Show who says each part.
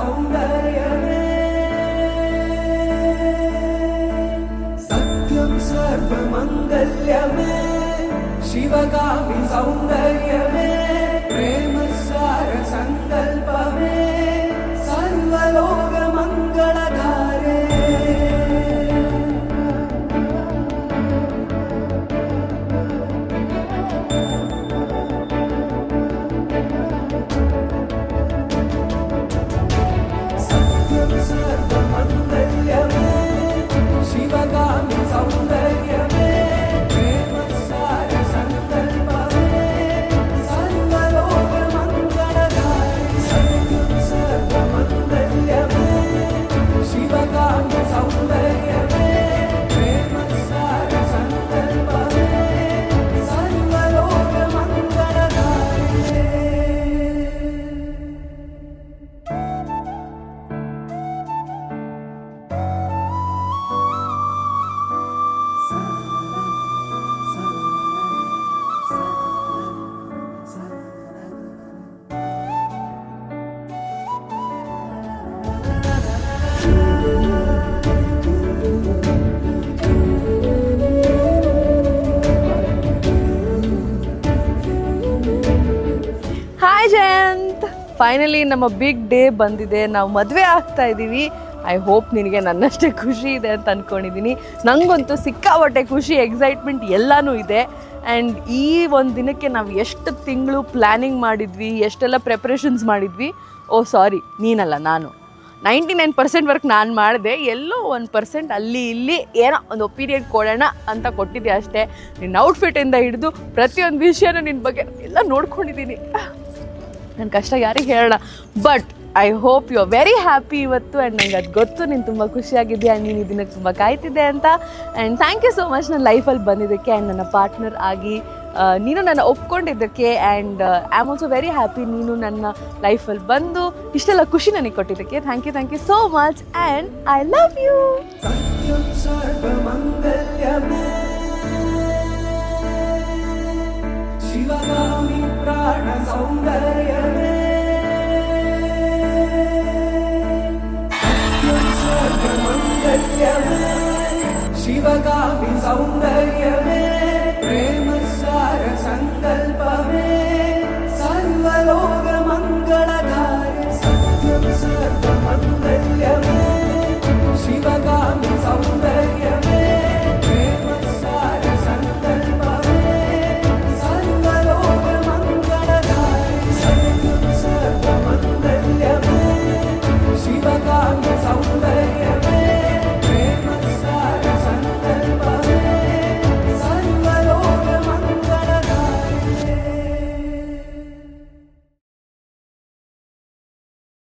Speaker 1: सौन्दर्यमे सत्यं सर्वमङ्गल्यमे शिवगामि सौन्दर्यमे प्रेमसार सङ्कल्पमे सर्वलोकमङ्गलधारे सत्यं सर्वमङ्गल्यमे शिवगामि सौन्दर्यमे प्रेमसार सङ्कल्पमे सर्वलोकमङ्गलधारे सत्यं सर्वमङ्गल्यमे शिवगामि सौन्दर्यमे प्रेमसार सङ्कल्पमे सर्वलोकमङ्गलधारे
Speaker 2: ಹಾಯ್ ಜಯಂತ್, ಫೈನಲಿ ನಮ್ಮ ಬಿಗ್ ಡೇ ಬಂದಿದೆ. ನಾವು ಮದುವೆ ಆಗ್ತಾ ಇದ್ದೀವಿ. ಐ ಹೋಪ್ ನಿನಗೆ ನನ್ನಷ್ಟೇ ಖುಷಿ ಇದೆ ಅಂತ ಅಂದ್ಕೊಂಡಿದ್ದೀನಿ. ನನಗಂತೂ ಸಿಕ್ಕಾಪಟ್ಟೆ ಖುಷಿ, ಎಕ್ಸೈಟ್ಮೆಂಟ್ ಎಲ್ಲನೂ ಇದೆ. ಆ್ಯಂಡ್ ಈ ಒಂದು ದಿನಕ್ಕೆ ನಾವು ಎಷ್ಟು ತಿಂಗಳು ಪ್ಲ್ಯಾನಿಂಗ್ ಮಾಡಿದ್ವಿ, ಎಷ್ಟೆಲ್ಲ ಪ್ರಿಪ್ರೇಷನ್ಸ್ ಮಾಡಿದ್ವಿ. ಓ ಸಾರಿ, ನೀನಲ್ಲ, ನಾನು 99% ವರ್ಕ್ ನಾನು ಮಾಡಿದೆ. ಎಲ್ಲೋ 1% ಅಲ್ಲಿ ಇಲ್ಲಿ ಏನೋ ಒಂದು ಒಪಿನಿಯನ್ ಕೊಡೋಣ ಅಂತ ಕೊಟ್ಟಿದ್ದೆ ಅಷ್ಟೇ. ನಿನ್ನ ಔಟ್ಫಿಟ್ಟಿಂದ ಹಿಡಿದು ಪ್ರತಿಯೊಂದು ವಿಷಯನೂ ನಿನ್ನ ಬಗ್ಗೆ ಎಲ್ಲ ನೋಡ್ಕೊಂಡಿದ್ದೀನಿ. ನನ್ನ ಕಷ್ಟ ಯಾರಿಗೆ ಹೇಳೋಣ. But I hope you are very happy ಇವತ್ತು. ಆ್ಯಂಡ್ ನಂಗೆ ಅದು ಗೊತ್ತು, ನೀನು ತುಂಬ ಖುಷಿಯಾಗಿದ್ದೆ ಆ್ಯಂಡ್ ನೀನು ಇದಕ್ಕೆ ತುಂಬ ಕಾಯ್ತಿದ್ದೆ ಅಂತ. And thank you so much ನನ್ನ ಲೈಫಲ್ಲಿ ಬಂದಿದ್ದಕ್ಕೆ ಆ್ಯಂಡ್ ನನ್ನ ಪಾರ್ಟ್ನರ್ ಆಗಿ ನೀನು ನನ್ನ ಒಪ್ಕೊಂಡಿದ್ದಕ್ಕೆ. And I am also very happy ನೀನು ನನ್ನ ಲೈಫಲ್ಲಿ ಬಂದು ಇಷ್ಟೆಲ್ಲ ಖುಷಿ ನನಗೆ ಕೊಟ್ಟಿದ್ದಕ್ಕೆ. Thank you so much and I love you.
Speaker 1: सत्यं सर्वमङ्गल्यमे शिवगामि प्राणसौन्दर्यमे सत्यं सर्वमङ्गल्यमे शिवगामि सौन्दर्यमे